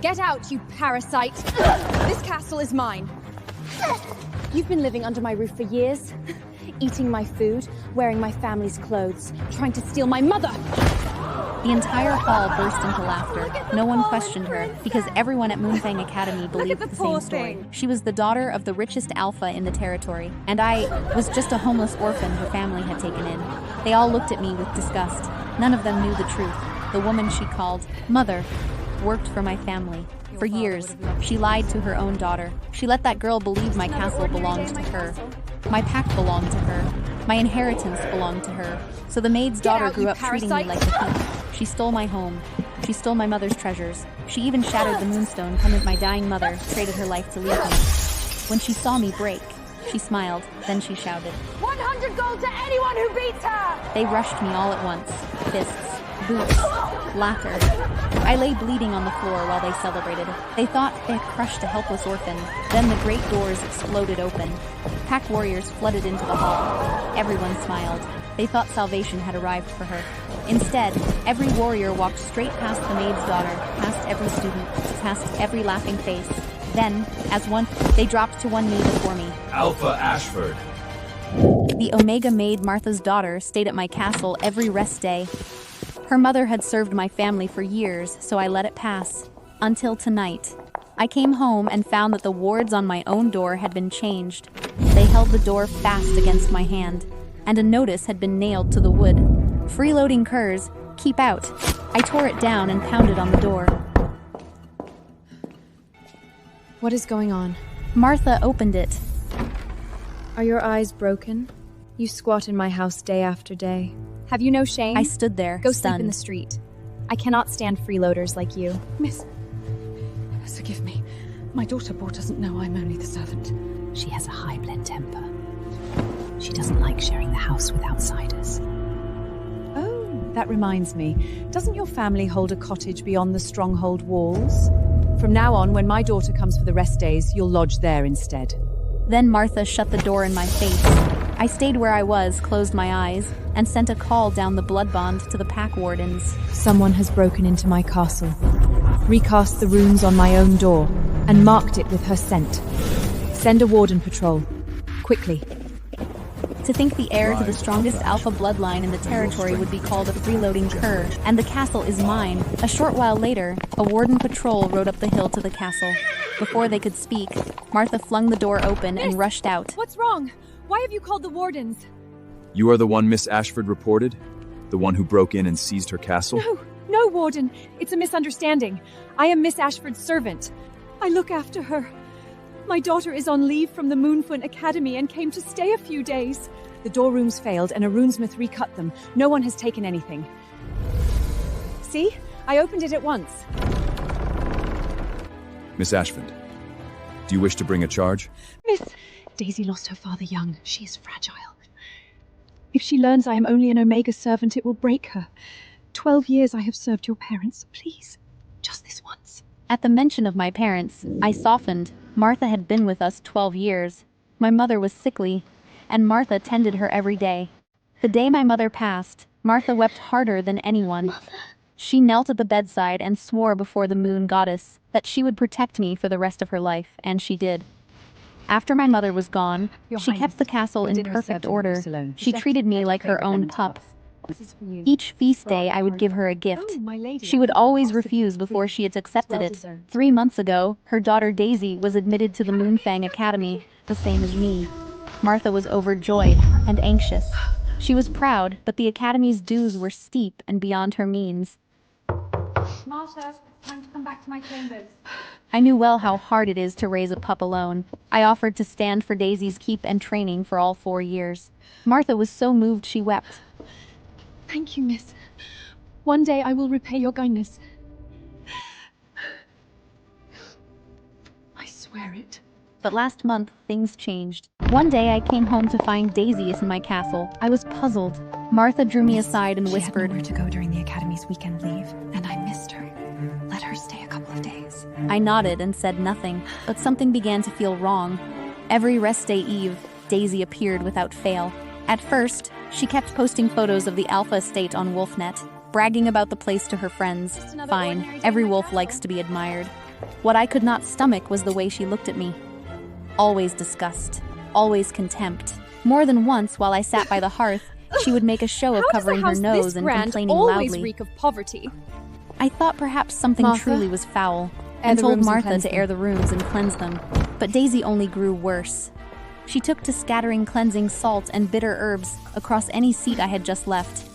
Get out, you parasite! This castle is mine. You've been living under my roof for years, eating my food, wearing my family's clothes, trying to steal my mother! The entire hall burst into laughter. No one questioned her, because everyone at Moonfang Academy believed the same story. She was the daughter of the richest alpha in the territory, and I was just a homeless orphan her family had taken in. They all looked at me with disgust. None of them knew the truth. The woman she called Mother worked for my family. For years, she lied to her own daughter. She let that girl believe my castle belonged to her. My pack belonged to her. My inheritance belonged to her. So the maid's daughter grew up treating me like a thief. She stole my home. She stole my mother's treasures. She even shattered the moonstone pendant my dying mother traded her life to leave me. When she saw me break, she smiled, then she shouted, 100 gold to anyone who beats her! They rushed me all at once. Fists, boots, laughter. I lay bleeding on the floor while they celebrated. They thought they had crushed a helpless orphan. Then the great doors exploded open. Pack warriors flooded into the hall. Everyone smiled. They thought salvation had arrived for her. Instead, every warrior walked straight past the maid's daughter, past every student, past every laughing face. Then, as one, they dropped to one knee before me. Alpha Ashford. The Omega maid Martha's daughter stayed at my castle every rest day. Her mother had served my family for years, so I let it pass. Until tonight. I came home and found that the wards on my own door had been changed. They held the door fast against my hand, and a notice had been nailed to the wood. Freeloading curs, keep out. I tore it down and pounded on the door. What is going on? Martha opened it. Are your eyes broken? You squat in my house day after day. Have you no shame? I stood there, Go stunned. sleep in the street. I cannot stand freeloaders like you. Miss, forgive me. My daughter-in-law doesn't know I'm only the servant. She has a high-blend temper. She doesn't like sharing the house with outsiders. Oh, that reminds me. Doesn't your family hold a cottage beyond the stronghold walls? From now on, when my daughter comes for the rest days, you'll lodge there instead. Then Martha shut the door in my face. I stayed where I was, closed my eyes, and sent a call down the blood bond to the pack wardens. Someone has broken into my castle, recast the runes on my own door, and marked it with her scent. Send a warden patrol. Quickly. To think the heir to the strongest alpha bloodline in the territory would be called a freeloading cur, and the castle is mine. A short while later, a warden patrol rode up the hill to the castle. Before they could speak, Martha flung the door open and rushed out. What's wrong? Why have you called the wardens? You are the one Miss Ashford reported? The one who broke in and seized her castle? No, warden. It's a misunderstanding. I am Miss Ashford's servant. I look after her. My daughter is on leave from the Moonfang Academy and came to stay a few days. The door rooms failed and a runesmith recut them. No one has taken anything. See? I opened it at once. Miss Ashford, do you wish to bring a charge? Miss, Daisy lost her father young. She is fragile. If she learns I am only an Omega servant, it will break her. 12 years I have served your parents. Please, just this once. At the mention of my parents, I softened. Martha had been with us 12 years. My mother was sickly, and Martha tended her every day. The day my mother passed, Martha wept harder than anyone. Mother. She knelt at the bedside and swore before the moon goddess that she would protect me for the rest of her life, and she did. After my mother was gone, she kept the castle in perfect order. She treated me like her own pup. Each feast day I would give her a gift. She would always refuse before she had accepted it. 3 months ago, her daughter Daisy was admitted to the Moonfang Academy, the same as me. Martha was overjoyed and anxious. She was proud, but the Academy's dues were steep and beyond her means. Martha, time to come back to my chambers. I knew well how hard it is to raise a pup alone. I offered to stand for Daisy's keep and training for all 4 years. Martha was so moved she wept. Thank you, miss. One day I will repay your kindness. I swear it. But last month, things changed. One day I came home to find Daisy in my castle. I was puzzled. Martha drew me aside and She had whispered, nowhere to go during the Academy's weekend leave, and I missed her. Let her stay a couple of days. I nodded and said nothing, but something began to feel wrong. Every rest day eve, Daisy appeared without fail. At first, she kept posting photos of the Alpha estate on Wolfnet. bragging about the place to her friends. Fine, every wolf likes to be admired. What I could not stomach was the way she looked at me. Always disgust, always contempt. More than once, while I sat by the hearth, she would make a show of covering her nose and complaining loudly. Reek of poverty? I thought perhaps something Martha, truly was foul, air and the told rooms and Martha cleanse to them. air the rooms and cleanse them. But Daisy only grew worse. She took to scattering cleansing salt and bitter herbs across any seat I had just left.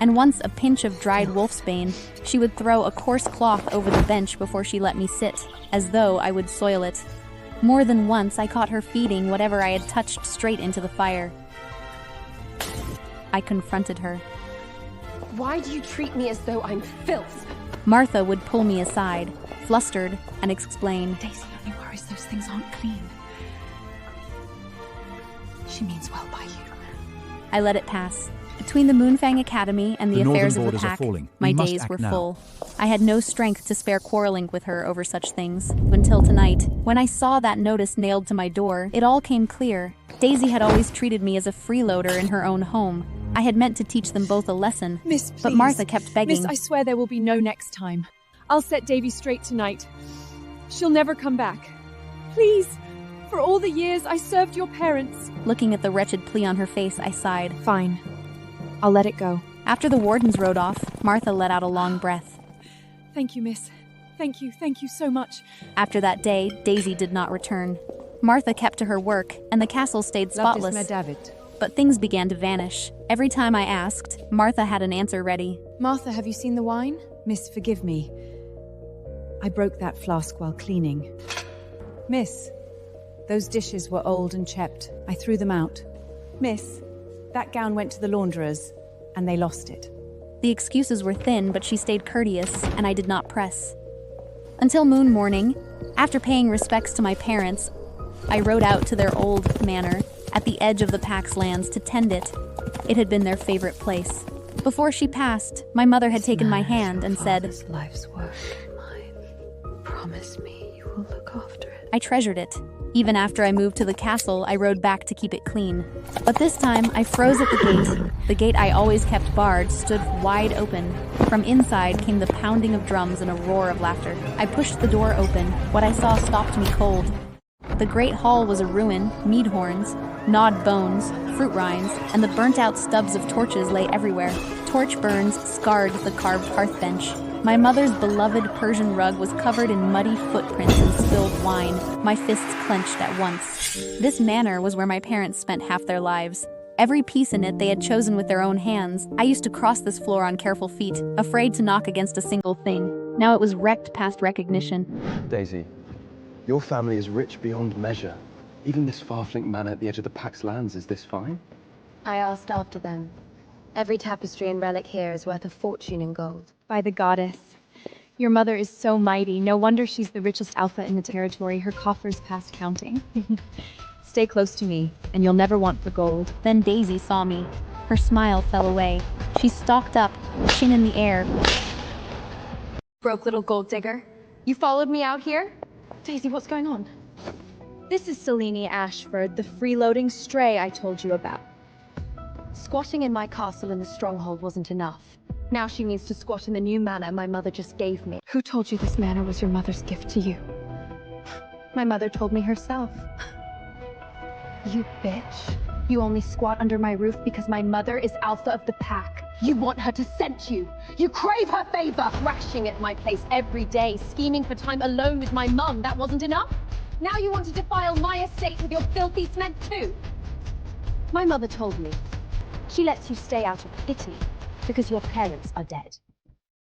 And once a pinch of dried wolfsbane, she would throw a coarse cloth over the bench before she let me sit, as though I would soil it. More than once I caught her feeding whatever I had touched straight into the fire. I confronted her. Why do you treat me as though I'm filth? Martha would pull me aside, flustered, and explain. Daisy only worries those things aren't clean. She means well by you. I let it pass. Between the Moonfang Academy and the affairs of the borders are pack, falling. my We must days act were now. full. I had no strength to spare quarreling with her over such things. Until tonight, when I saw that notice nailed to my door, it all came clear. Daisy had always treated me as a freeloader in her own home. I had meant to teach them both a lesson, Miss, please. but Martha kept begging. Miss, I swear there will be no next time. I'll set Davy straight tonight. She'll never come back. Please, for all the years I served your parents. Looking at the wretched plea on her face, I sighed. Fine. I'll let it go. After the wardens rode off, Martha let out a long breath. Thank you, miss. Thank you so much. After that day, Daisy did not return. Martha kept to her work, and the castle stayed spotless. David. But things began to vanish. Every time I asked, Martha had an answer ready. Martha, have you seen the wine? Miss, forgive me. I broke that flask while cleaning. Miss, those dishes were old and chapped. I threw them out. Miss, that gown went to the launderer's, and they lost it. The excuses were thin, but she stayed courteous, and I did not press. Until moon morning, after paying respects to my parents, I rode out to their old manor at the edge of the Pax lands to tend it. It had been their favorite place. Before she passed, my mother had taken my hand and said, "This life's work, mine. Promise me you will look after it." I treasured it. Even after I moved to the castle, I rode back to keep it clean. But this time, I froze at the gate. The gate I always kept barred stood wide open. From inside came the pounding of drums and a roar of laughter. I pushed the door open. What I saw stopped me cold. The great hall was a ruin. Mead horns, gnawed bones, fruit rinds, and the burnt-out stubs of torches lay everywhere. Torch burns scarred the carved hearth bench. My mother's beloved Persian rug was covered in muddy footprints and spilled wine. My fists clenched at once. This manor was where my parents spent half their lives. Every piece in it they had chosen with their own hands. I used to cross this floor on careful feet, afraid to knock against a single thing. Now it was wrecked past recognition. Daisy, your family is rich beyond measure. Even this far-flung manor at the edge of the Pax lands, is this fine? I asked after them. Every tapestry and relic here is worth a fortune in gold. By the goddess. Your mother is so mighty. No wonder she's the richest alpha in the territory. Her coffers past counting. Stay close to me, and you'll never want for gold. Then Daisy saw me. Her smile fell away. She stalked up, chin in the air. Broke little gold digger. You followed me out here? Daisy, what's going on? This is Selene Ashford, the freeloading stray I told you about. Squatting in my castle in the stronghold wasn't enough. Now she needs to squat in the new manor my mother just gave me. Who told you this manor was your mother's gift to you? My mother told me herself. You bitch. You only squat under my roof because my mother is alpha of the pack. You want her to scent you. You crave her favor. Crashing at my place every day, scheming for time alone with my mum. That wasn't enough? Now you want to defile my estate with your filthy scent too? My mother told me. She lets you stay out of pity because your parents are dead.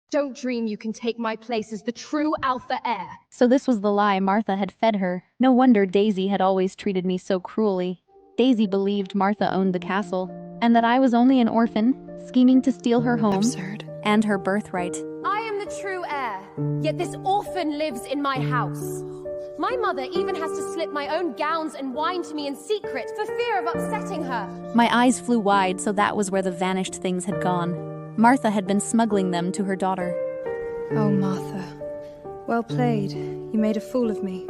Don't dream you can take my place as the true alpha heir. So this was the lie Martha had fed her. No wonder Daisy had always treated me so cruelly. Daisy believed Martha owned the castle, and that I was only an orphan, scheming to steal her home Absurd. and her birthright. I am the true heir, yet this orphan lives in my house. My mother even has to slip my own gowns and wine to me in secret for fear of upsetting her. My eyes flew wide, so that was where the vanished things had gone. Martha had been smuggling them to her daughter. Oh, Martha. Well played. You made a fool of me.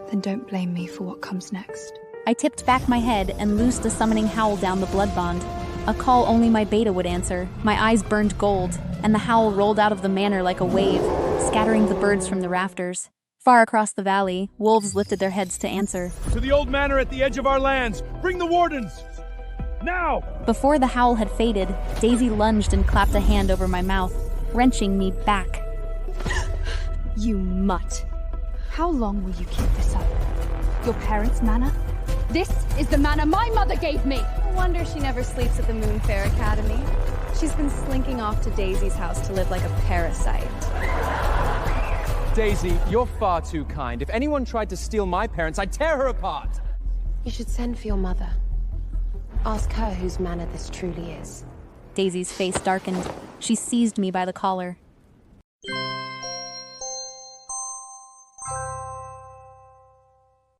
Then don't blame me for what comes next. I tipped back my head and loosed a summoning howl down the blood bond. a call only my beta would answer. My eyes burned gold, and the howl rolled out of the manor like a wave, scattering the birds from the rafters. Far across the valley, wolves lifted their heads to answer. To the old manor at the edge of our lands! Bring the wardens! Now! Before the howl had faded, Daisy lunged and clapped a hand over my mouth, wrenching me back. You mutt. How long will you keep this up? Your parents' manor? This is the manor my mother gave me! No wonder she never sleeps at the Moonfair Academy. She's been slinking off to Daisy's house to live like a parasite. Daisy, you're far too kind. If anyone tried to steal my parents, I'd tear her apart. You should send for your mother. Ask her whose manor this truly is. Daisy's face darkened. She seized me by the collar.